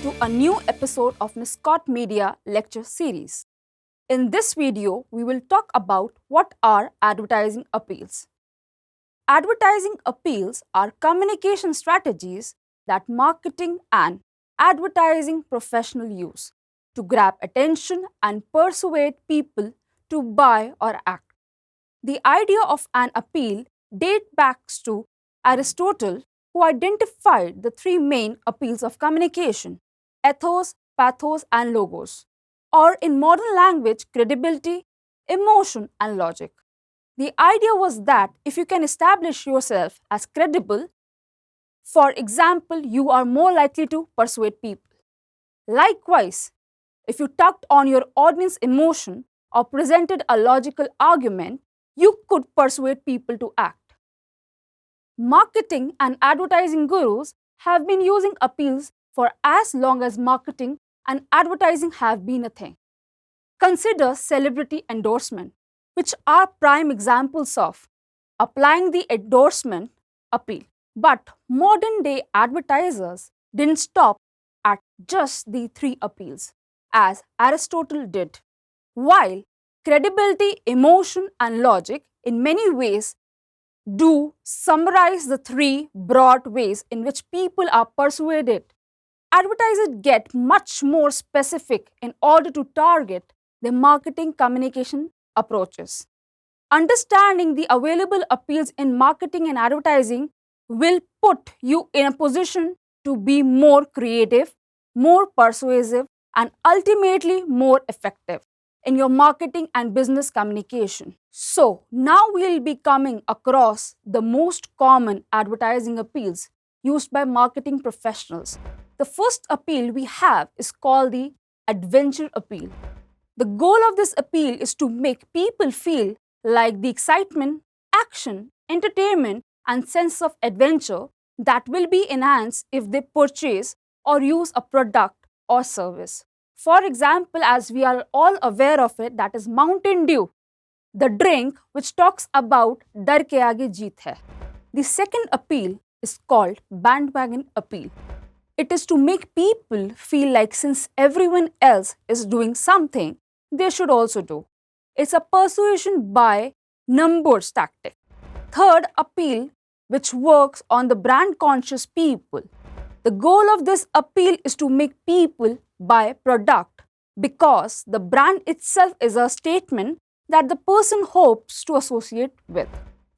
to a new episode of NISCORT Media Lecture Series. In this video, we will talk about what are advertising appeals. Advertising appeals are communication strategies that marketing and advertising professionals use to grab attention and persuade people to buy or act. The idea of an appeal dates back to Aristotle, who identified the three main appeals of communication: ethos, pathos, and logos, or in modern language, credibility, emotion, and logic. The idea was that if you can establish yourself as credible, for example, you are more likely to persuade people. Likewise, if you tugged on your audience emotion or presented a logical argument, you could persuade people to act. Marketing and advertising gurus have been using appeals for as long as marketing and advertising have been a thing. Consider celebrity endorsement, which are prime examples of applying the endorsement appeal. But modern day advertisers didn't stop at just the three appeals, as Aristotle did. While credibility, emotion, and logic in many ways do summarize the three broad ways in which people are persuaded, advertisers get much more specific in order to target their marketing communication approaches. Understanding the available appeals in marketing and advertising will put you in a position to be more creative, more persuasive, and ultimately more effective in your marketing and business communication. So, now we'll be coming across the most common advertising appeals used by marketing professionals. The first appeal we have is called the adventure appeal. The goal of this appeal is to make people feel like the excitement, action, entertainment, and sense of adventure that will be enhanced if they purchase or use a product or service. For example, as we are all aware of it, that is Mountain Dew, the drink which talks about dar ke aage jeet hai. The second appeal is called bandwagon appeal. It is to make people feel like since everyone else is doing something, they should also do. It's a persuasion by numbers tactic. Third appeal, which works on the brand conscious people. The goal of this appeal is to make people buy product because the brand itself is a statement that the person hopes to associate with.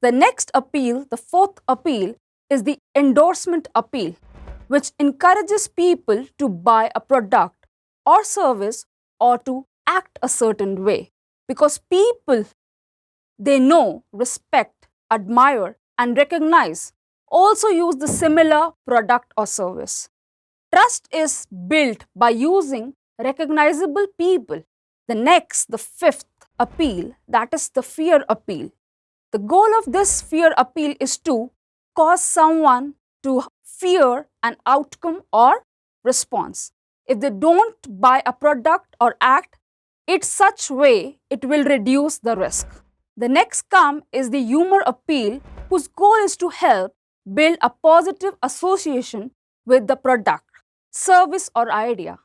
The next appeal, the fourth appeal, is the endorsement appeal, which encourages people to buy a product or service or to act a certain way because people they know, respect, admire, and recognize also use the similar product or service. Trust is built by using recognizable people. The fifth appeal, that is the fear appeal. The goal of this fear appeal is to cause someone to fear an outcome or response. If they don't buy a product or act in such way, it will reduce the risk. The next come is the humor appeal, whose goal is to help build a positive association with the product, service, or idea.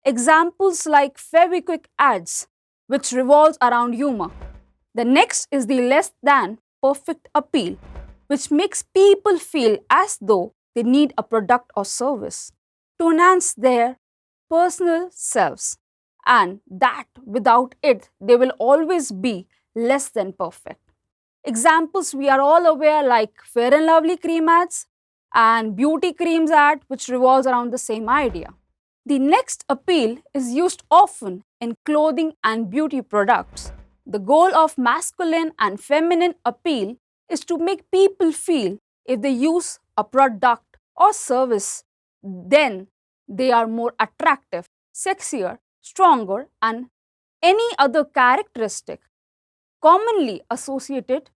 Examples like Fevikwik ads, which revolves around humor. The next is the less than perfect appeal, which makes people feel as though they need a product or service to enhance their personal selves, and that without it, they will always be less than perfect. Examples we are all aware like Fair and Lovely cream ads and beauty creams ad, which revolves around the same idea. The next appeal is used often in clothing and beauty products. The goal of masculine and feminine appeal is to make people feel if they use a product or service, then they are more attractive, sexier, stronger, and any other characteristic commonly associated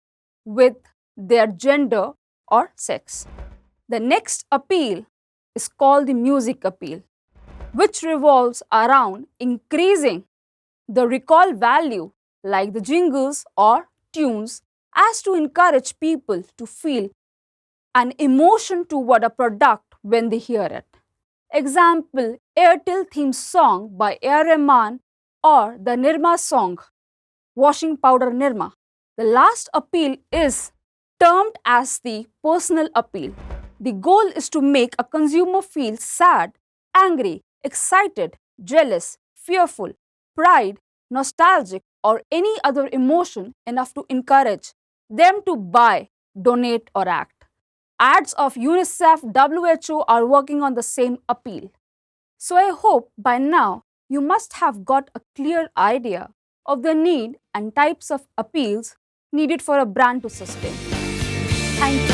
with their gender or sex. The next appeal is called the music appeal, which revolves around increasing the recall value like the jingles or tunes as to encourage people to feel an emotion toward a product when they hear it. Example, Airtel theme song by A.R. Rahman or the Nirma song, washing powder Nirma. The last appeal is termed as the personal appeal. The goal is to make a consumer feel sad, angry, excited, jealous, fearful, pride, nostalgic, or any other emotion enough to encourage them to buy, donate, or act. Ads of UNICEF, WHO are working on the same appeal. So I hope by now you must have got a clear idea of the need and types of appeals needed for a brand to sustain. Thank you.